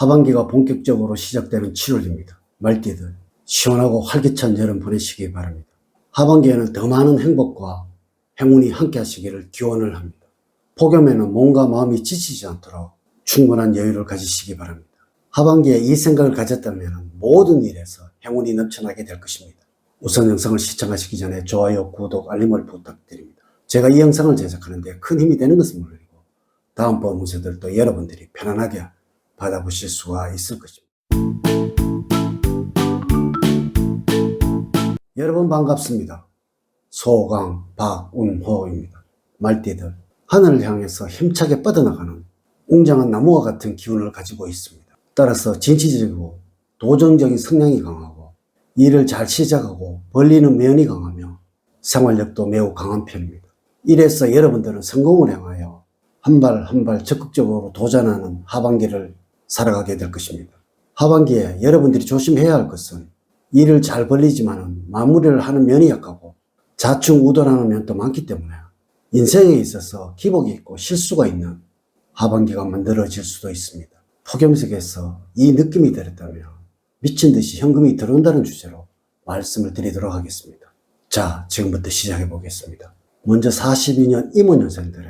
하반기가 본격적으로 시작되는 7월입니다. 말띠들, 시원하고 활기찬 여름 보내시기 바랍니다. 하반기에는 더 많은 행복과 행운이 함께 하시기를 기원을 합니다. 폭염에는 몸과 마음이 지치지 않도록 충분한 여유를 가지시기 바랍니다. 하반기에 이 생각을 가졌다면 모든 일에서 행운이 넘쳐나게 될 것입니다. 우선 영상을 시청하시기 전에 좋아요, 구독, 알림을 부탁드립니다. 제가 이 영상을 제작하는데 큰 힘이 되는 것은 물론이고 다음번 운세들도 여러분들이 편안하게 받아보실 수가 있을 것입니다. 여러분 반갑습니다. 소강, 박운호입니다. 말띠들, 하늘을 향해서 힘차게 뻗어나가는 웅장한 나무와 같은 기운을 가지고 있습니다. 따라서 진취적이고 도전적인 성향이 강하고 일을 잘 시작하고 벌리는 면이 강하며 생활력도 매우 강한 편입니다. 이래서 여러분들은 성공을 향하여 한 발 한 발 적극적으로 도전하는 하반기를 살아가게 될 것입니다. 하반기에 여러분들이 조심해야 할 것은 일을 잘 벌리지만 마무리를 하는 면이 약하고 좌충우돌하는 면도 많기 때문에 인생에 있어서 기복이 있고 실수가 있는 하반기가 만들어질 수도 있습니다. 폭염 속에서 이 느낌이 들었다면 미친 듯이 현금이 들어온다는 주제로 말씀을 드리도록 하겠습니다. 자, 지금부터 시작해 보겠습니다. 먼저 42년 임원년생들의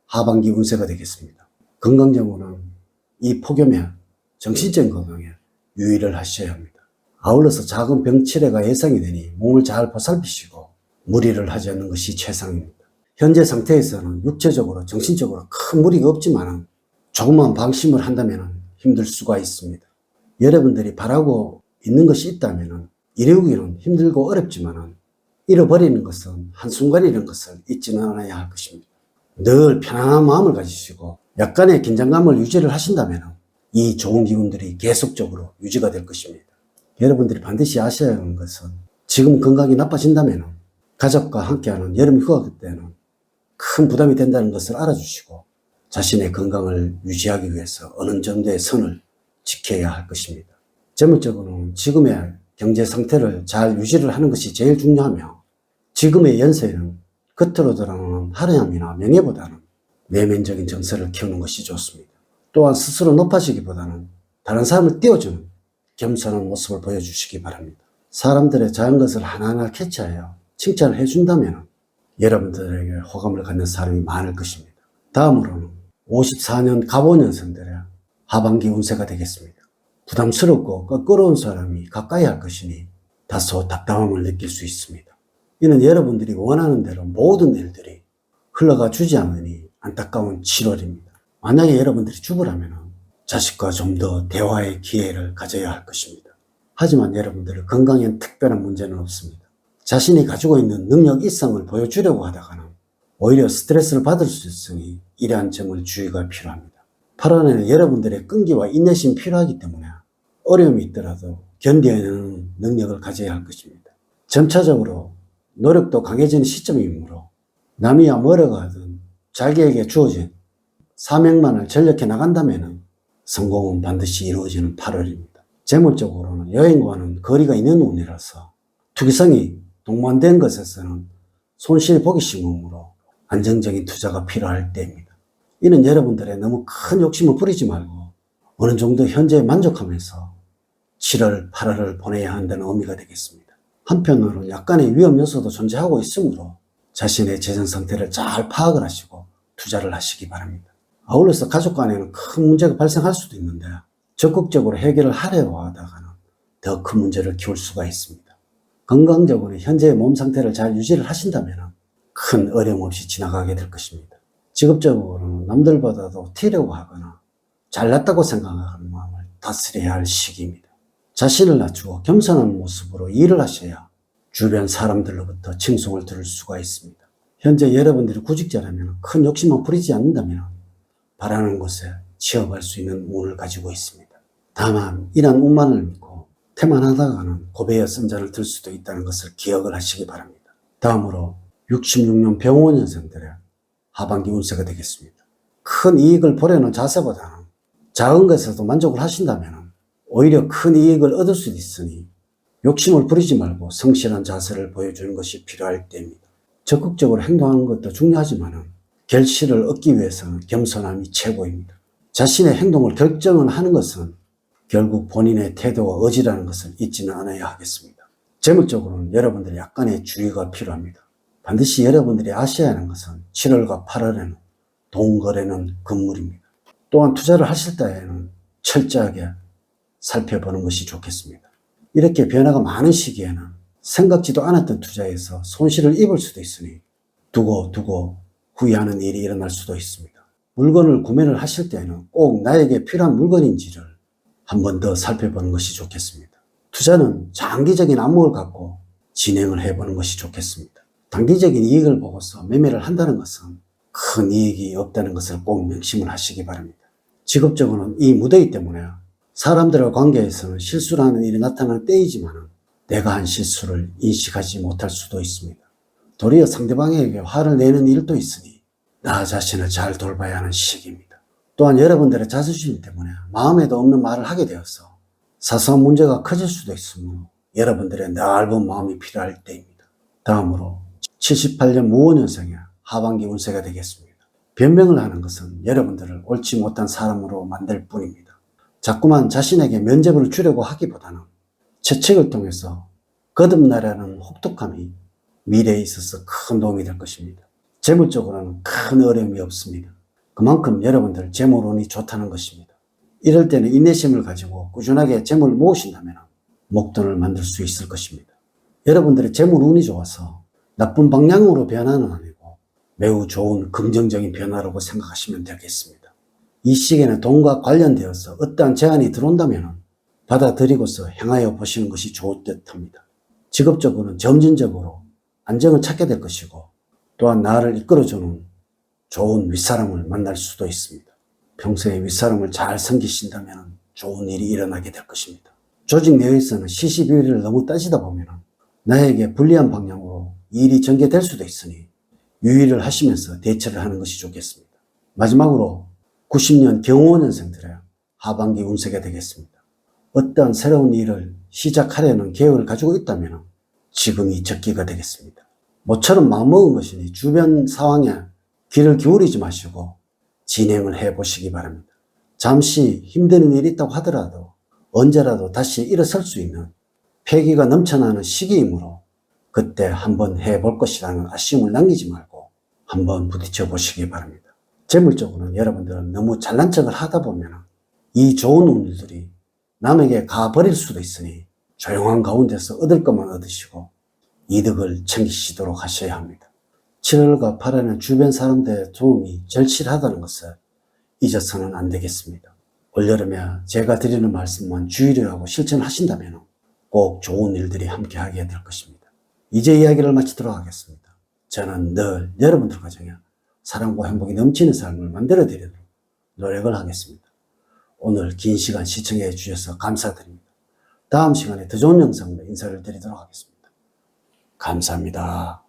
하반기 운세가 되겠습니다. 건강적으로는 이 폭염에 정신적인 건강에 유의를 하셔야 합니다. 아울러서 작은 병치레가 예상이 되니 몸을 잘 보살피시고 무리를 하지 않는 것이 최상입니다. 현재 상태에서는 육체적으로 정신적으로 큰 무리가 없지만 조금만 방심을 한다면 힘들 수가 있습니다. 여러분들이 바라고 있는 것이 있다면 이루기는 힘들고 어렵지만 잃어버리는 것은 한순간이라는 것을 잊지는 않아야 할 것입니다. 늘 편안한 마음을 가지시고 약간의 긴장감을 유지를 하신다면 이 좋은 기운들이 계속적으로 유지가 될 것입니다. 여러분들이 반드시 아셔야 하는 것은 지금 건강이 나빠진다면 가족과 함께하는 여름 휴가 때는 큰 부담이 된다는 것을 알아주시고 자신의 건강을 유지하기 위해서 어느 정도의 선을 지켜야 할 것입니다. 재물적으로는 지금의 경제 상태를 잘 유지를 하는 것이 제일 중요하며 지금의 연세에는 겉으로 드러나는 화려함이나 명예보다는 내면적인 정서를 키우는 것이 좋습니다. 또한 스스로 높아지기보다는 다른 사람을 띄워주는 겸손한 모습을 보여주시기 바랍니다. 사람들의 작은 것을 하나하나 캐치하여 칭찬을 해준다면 여러분들에게 호감을 갖는 사람이 많을 것입니다. 다음으로는 54년 갑오년생들의 하반기 운세가 되겠습니다. 부담스럽고 껄끄러운 사람이 가까이 할 것이니 다소 답답함을 느낄 수 있습니다. 이는 여러분들이 원하는 대로 모든 일들이 흘러가 주지 않으니 안타까운 7월입니다. 만약에 여러분들이 주부라면 자식과 좀 더 대화의 기회를 가져야 할 것입니다. 하지만 여러분들의 건강엔 특별한 문제는 없습니다. 자신이 가지고 있는 능력 이상을 보여주려고 하다가는 오히려 스트레스를 받을 수 있으니 이러한 점을 주의가 필요합니다. 8월에는 여러분들의 끈기와 인내심이 필요하기 때문에 어려움이 있더라도 견뎌내는 능력을 가져야 할 것입니다. 점차적으로 노력도 강해지는 시점이므로 남이야 뭐라고 하든 자기에게 주어진 사명만을 전력해 나간다면 성공은 반드시 이루어지는 8월입니다. 재물적으로는 여행과는 거리가 있는 운이라서 투기성이 동반된 것에서는 손실이 보기 쉬우므로 안정적인 투자가 필요할 때입니다. 이는 여러분들의 너무 큰 욕심을 부리지 말고 어느 정도 현재에 만족하면서 7월, 8월을 보내야 한다는 의미가 되겠습니다. 한편으로는 약간의 위험 요소도 존재하고 있으므로 자신의 재정 상태를 잘 파악을 하시고 투자를 하시기 바랍니다. 아울러서 가족 간에는 큰 문제가 발생할 수도 있는데 적극적으로 해결을 하려고 하다가는 더 큰 문제를 키울 수가 있습니다. 건강적으로 현재의 몸 상태를 잘 유지를 하신다면 큰 어려움 없이 지나가게 될 것입니다. 직업적으로는 남들보다도 튀려고 하거나 잘났다고 생각하는 마음을 다스려야 할 시기입니다. 자신을 낮추고 겸손한 모습으로 일을 하셔야 주변 사람들로부터 칭송을 들을 수가 있습니다. 현재 여러분들이 구직자라면 큰 욕심만 부리지 않는다면 바라는 곳에 취업할 수 있는 운을 가지고 있습니다. 다만 이러한 운만을 믿고 태만하다가는 고배의 선전을 들 수도 있다는 것을 기억을 하시기 바랍니다. 다음으로 66년 병원년생들의 하반기 운세가 되겠습니다. 큰 이익을 보려는 자세보다는 작은 것에도 만족을 하신다면 오히려 큰 이익을 얻을 수 있으니 욕심을 부리지 말고 성실한 자세를 보여주는 것이 필요할 때입니다. 적극적으로 행동하는 것도 중요하지만 결실을 얻기 위해서는 겸손함이 최고입니다. 자신의 행동을 결정을 하는 것은 결국 본인의 태도와 의지라는 것을 잊지는 않아야 하겠습니다. 재물적으로는 여러분들이 약간의 주의가 필요합니다. 반드시 여러분들이 아셔야 하는 것은 7월과 8월에는 돈 거래는 금물입니다. 또한 투자를 하실 때에는 철저하게 살펴보는 것이 좋겠습니다. 이렇게 변화가 많은 시기에는 생각지도 않았던 투자에서 손실을 입을 수도 있으니 두고 후회하는 일이 일어날 수도 있습니다. 물건을 구매를 하실 때에는 꼭 나에게 필요한 물건인지를 한 번 더 살펴보는 것이 좋겠습니다. 투자는 장기적인 안목을 갖고 진행을 해보는 것이 좋겠습니다. 단기적인 이익을 보고서 매매를 한다는 것은 큰 이익이 없다는 것을 꼭 명심을 하시기 바랍니다. 직업적으로는 이 무더위 때문에 사람들과 관계에서는 실수를 하는 일이 나타나는 때이지만 내가 한 실수를 인식하지 못할 수도 있습니다. 도리어 상대방에게 화를 내는 일도 있으니 나 자신을 잘 돌봐야 하는 시기입니다. 또한 여러분들의 자존심 때문에 마음에도 없는 말을 하게 되어서 사소한 문제가 커질 수도 있으므로 여러분들의 넓은 마음이 필요할 때입니다. 다음으로 78년 무오년생의 하반기 운세가 되겠습니다. 변명을 하는 것은 여러분들을 옳지 못한 사람으로 만들 뿐입니다. 자꾸만 자신에게 면죄부를 주려고 하기보다는 채찍을 통해서 거듭나려는 혹독함이 미래에 있어서 큰 도움이 될 것입니다. 재물적으로는 큰 어려움이 없습니다. 그만큼 여러분들 재물운이 좋다는 것입니다. 이럴 때는 인내심을 가지고 꾸준하게 재물을 모으신다면 목돈을 만들 수 있을 것입니다. 여러분들의 재물운이 좋아서 나쁜 방향으로 변화는 아니고 매우 좋은 긍정적인 변화라고 생각하시면 되겠습니다. 이 시기에는 돈과 관련되어서 어떠한 제안이 들어온다면 받아들이고서 행하여 보시는 것이 좋을 듯 합니다. 직업적으로는 점진적으로 안정을 찾게 될 것이고 또한 나를 이끌어주는 좋은 윗사람을 만날 수도 있습니다. 평소에 윗사람을 잘 섬기신다면 좋은 일이 일어나게 될 것입니다. 조직 내에서는 시시비비를 너무 따지다 보면 나에게 불리한 방향으로 일이 전개될 수도 있으니 유의를 하시면서 대처를 하는 것이 좋겠습니다. 마지막으로 90년 경호년생들의 하반기 운세가 되겠습니다. 어떠한 새로운 일을 시작하려는 계획을 가지고 있다면 지금이 적기가 되겠습니다. 모처럼 마음먹은 것이니 주변 상황에 귀를 기울이지 마시고 진행을 해보시기 바랍니다. 잠시 힘드는 일이 있다고 하더라도 언제라도 다시 일어설 수 있는 패기가 넘쳐나는 시기이므로 그때 한번 해볼 것이라는 아쉬움을 남기지 말고 한번 부딪혀 보시기 바랍니다. 재물적으로는 여러분들은 너무 잘난 척을 하다 보면 이 좋은 운들이 남에게 가버릴 수도 있으니 조용한 가운데서 얻을 것만 얻으시고 이득을 챙기시도록 하셔야 합니다. 7월과 8월에는 주변 사람들의 도움이 절실하다는 것을 잊어서는 안 되겠습니다. 올여름에 제가 드리는 말씀만 주의를 하고 실천하신다면 꼭 좋은 일들이 함께하게 될 것입니다. 이제 이야기를 마치도록 하겠습니다. 저는 늘 여러분들 가정에 사랑과 행복이 넘치는 삶을 만들어 드리도록 노력을 하겠습니다. 오늘 긴 시간 시청해 주셔서 감사드립니다. 다음 시간에 더 좋은 영상으로 인사를 드리도록 하겠습니다. 감사합니다.